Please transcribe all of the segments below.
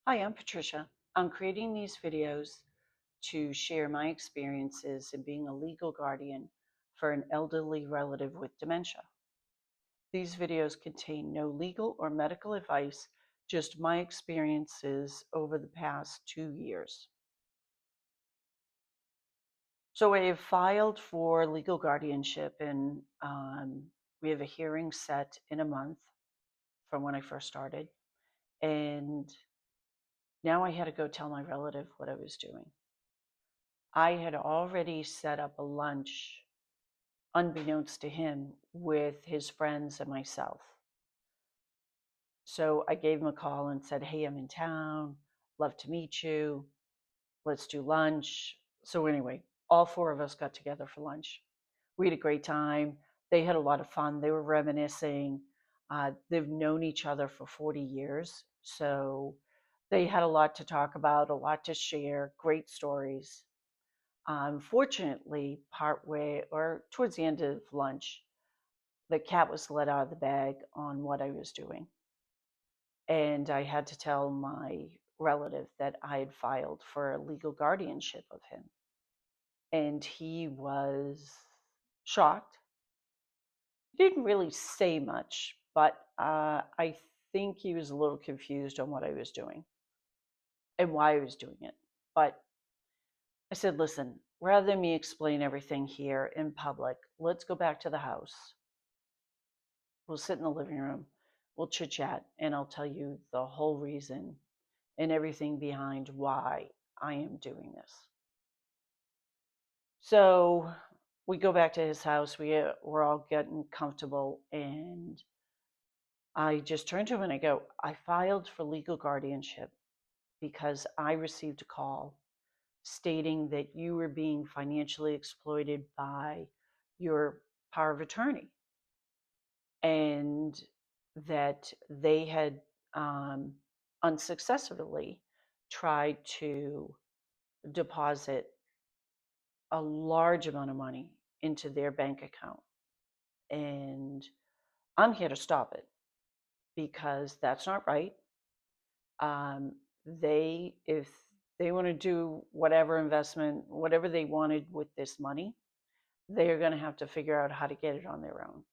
Hi, I'm Patricia. I'm creating these videos to share my experiences in being a legal guardian for an elderly relative with dementia. These videos contain no legal or medical advice, just my experiences over the past 2 years. So I have filed for legal guardianship, and we have a hearing set in a month from when I first started. And now I had to go tell my relative what I was doing. I had already set up a lunch, unbeknownst to him, with his friends and myself. So I gave him a call and said, "Hey, I'm in town. Love to meet you. Let's do lunch." So, anyway, all four of us got together for lunch. We had a great time. They had a lot of fun. They were reminiscing. They've known each other for 40 years. So they had a lot to talk about, a lot to share, great stories. Unfortunately, partway or towards the end of lunch, the cat was let out of the bag on what I was doing. And I had to tell my relative that I had filed for a legal guardianship of him. And he was shocked. He didn't really say much, but I think he was a little confused on what I was doing and why I was doing it. But I said, "Listen, rather than me explain everything here in public, let's go back to the house. We'll sit in the living room, we'll chit chat, and I'll tell you the whole reason and everything behind why I am doing this." So we go back to his house. We're all getting comfortable, and I just turn to him and I go, "I filed for legal guardianship because I received a call stating that you were being financially exploited by your power of attorney, and that they had unsuccessfully tried to deposit a large amount of money into their bank account. And I'm here to stop it because that's not right. If they want to do whatever investment, whatever they wanted with this money, they are going to have to figure out how to get it on their own.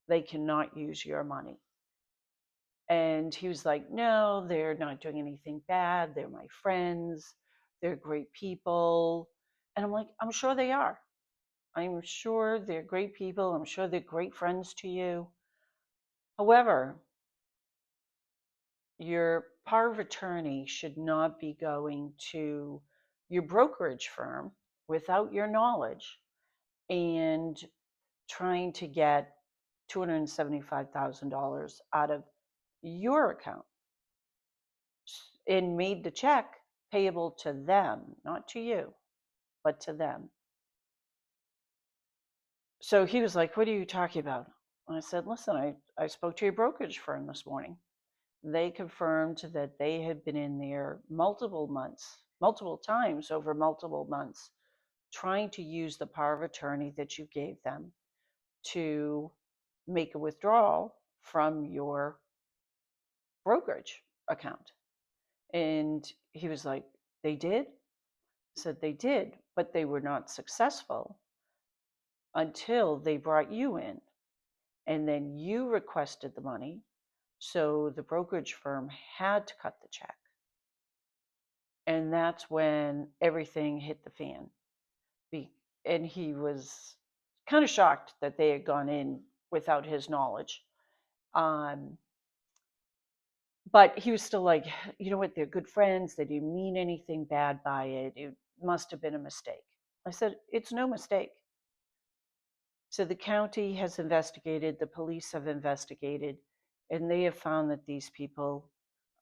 They cannot use your money." And he was like, "No, they're not doing anything bad. They're my friends. They're great people." And I'm like, "I'm sure they are. I'm sure they're great people. I'm sure they're great friends to you. However, your power of attorney should not be going to your brokerage firm without your knowledge and trying to get $275,000 out of your account and made the check payable to them, not to you, but to them." So he was like, "What are you talking about?" And I said, "Listen, I spoke to your brokerage firm this morning. They confirmed that they had been in there multiple months, multiple times over multiple months, trying to use the power of attorney that you gave them to make a withdrawal from your brokerage account." And he was like, "They did?" I said, "They did, but they were not successful until they brought you in. And then you requested the money. So the brokerage firm had to cut the check. And that's when everything hit the fan. And he was kind of shocked that they had gone in without his knowledge. But he was still like, "You know what? They're good friends. They didn't mean anything bad by it. It must have been a mistake." I said, "It's no mistake." So the county has investigated, the police have investigated, and they have found that these people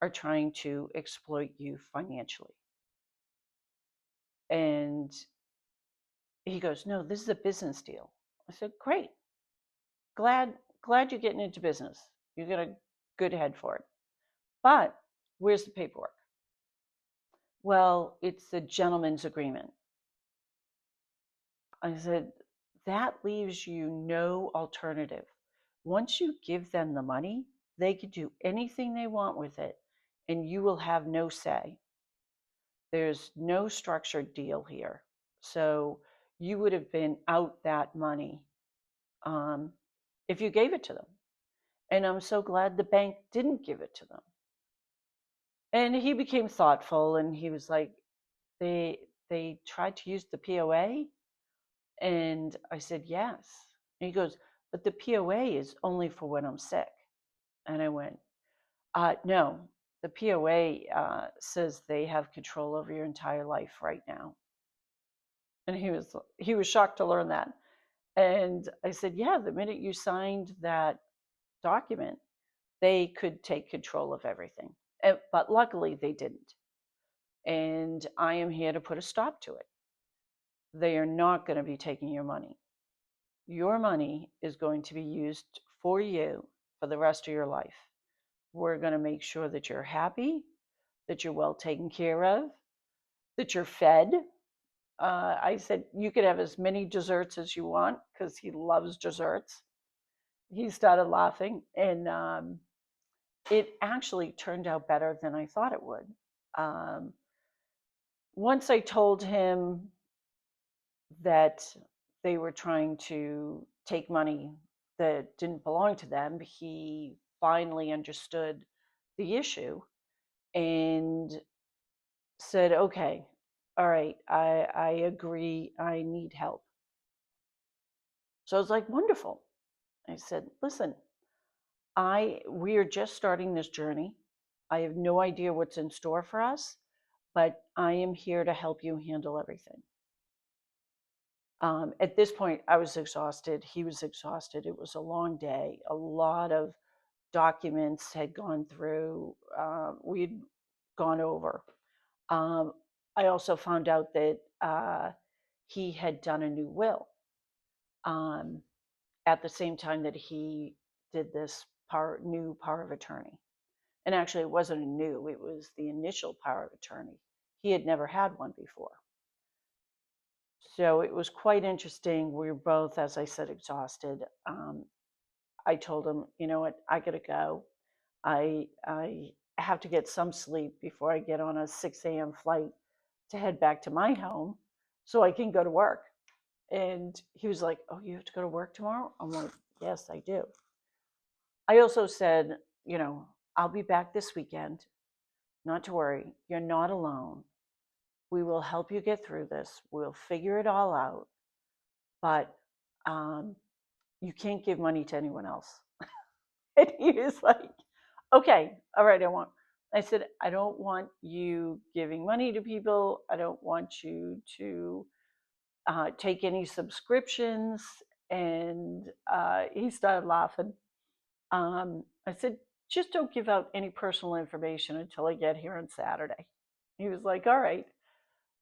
are trying to exploit you financially. And he goes, "No, this is a business deal." I said, "Great. Glad you're getting into business. You got a good head for it. But where's the paperwork?" "Well, it's a gentleman's agreement." I said, "That leaves you no alternative. Once you give them the money, they can do anything they want with it, and you will have no say. There's no structured deal here. So you would have been out that money um, if you gave it to them. And I'm so glad the bank didn't give it to them. And he became thoughtful, and he was like, they tried to use the POA? And I said, yes. And he goes, but the POA is only for when I'm sick. And I went, no, the POA says they have control over your entire life right now. And he was shocked to learn that. And I said, yeah, the minute you signed that document, they could take control of everything. But luckily, they didn't. And I am here to put a stop to it. They are not going to be taking your money. Your money is going to be used for you for the rest of your life. We're going to make sure that you're happy, that you're well taken care of, that you're fed. I said, you could have as many desserts as you want because he loves desserts. He started laughing, and it actually turned out better than I thought it would. Once I told him that they were trying to take money that didn't belong to them, he finally understood the issue and said, okay, all right, I agree, I need help. So I was like, wonderful. I said, listen, we are just starting this journey. I have no idea what's in store for us, but I am here to help you handle everything. At this point, I was exhausted. He was exhausted. It was a long day. A lot of documents had gone through. We'd gone over. I also found out that he had done a new will at the same time that he did this new power of attorney. And actually, it wasn't a new, it was the initial power of attorney. He had never had one before. So it was quite interesting. We were both, as I said, exhausted. I told him, you know what, I gotta go. I have to get some sleep before I get on a 6 a.m. flight to head back to my home so I can go to work. And he was like, oh, you have to go to work tomorrow? I'm like, yes, I do. I also said, you know, I'll be back this weekend. Not to worry. You're not alone. We will help you get through this. We'll figure it all out. But you can't give money to anyone else. And he was like, okay, all right, I won't. I said, I don't want you giving money to people. I don't want you to take any subscriptions. And he started laughing. I said, just don't give out any personal information until I get here on Saturday. He was like, all right.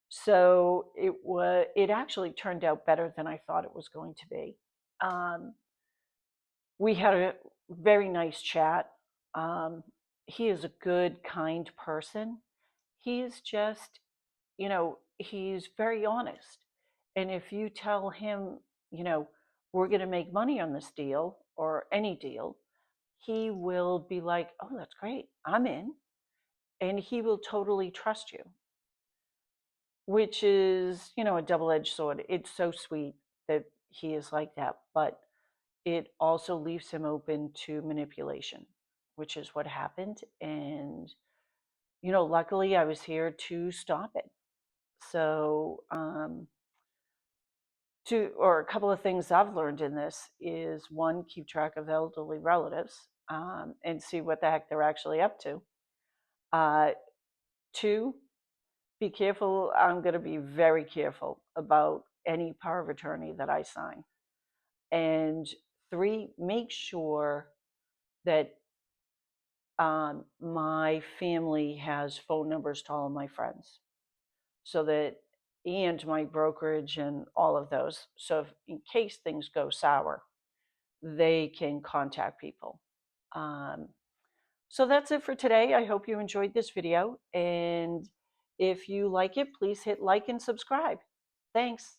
So it actually turned out better than I thought it was going to be. We had a very nice chat. He is a good, kind person. He's just, you know, he's very honest. And if you tell him, you know, we're going to make money on this deal or any deal, he will be like, oh, that's great, I'm in. And he will totally trust you, which is, you know, a double-edged sword. It's so sweet that he is like that, but it also leaves him open to manipulation, which is what happened. And, you know, luckily I was here to stop it. So, or a couple of things I've learned in this is one, keep track of elderly relatives and see what the heck they're actually up to. Two, be careful. I'm going to be very careful about any power of attorney that I sign. And three, make sure that my family has phone numbers to all of my friends, so that, and my brokerage and all of those. So if, in case things go sour, they can contact people. So that's it for today. I hope you enjoyed this video. And if you like it, please hit like and subscribe. Thanks.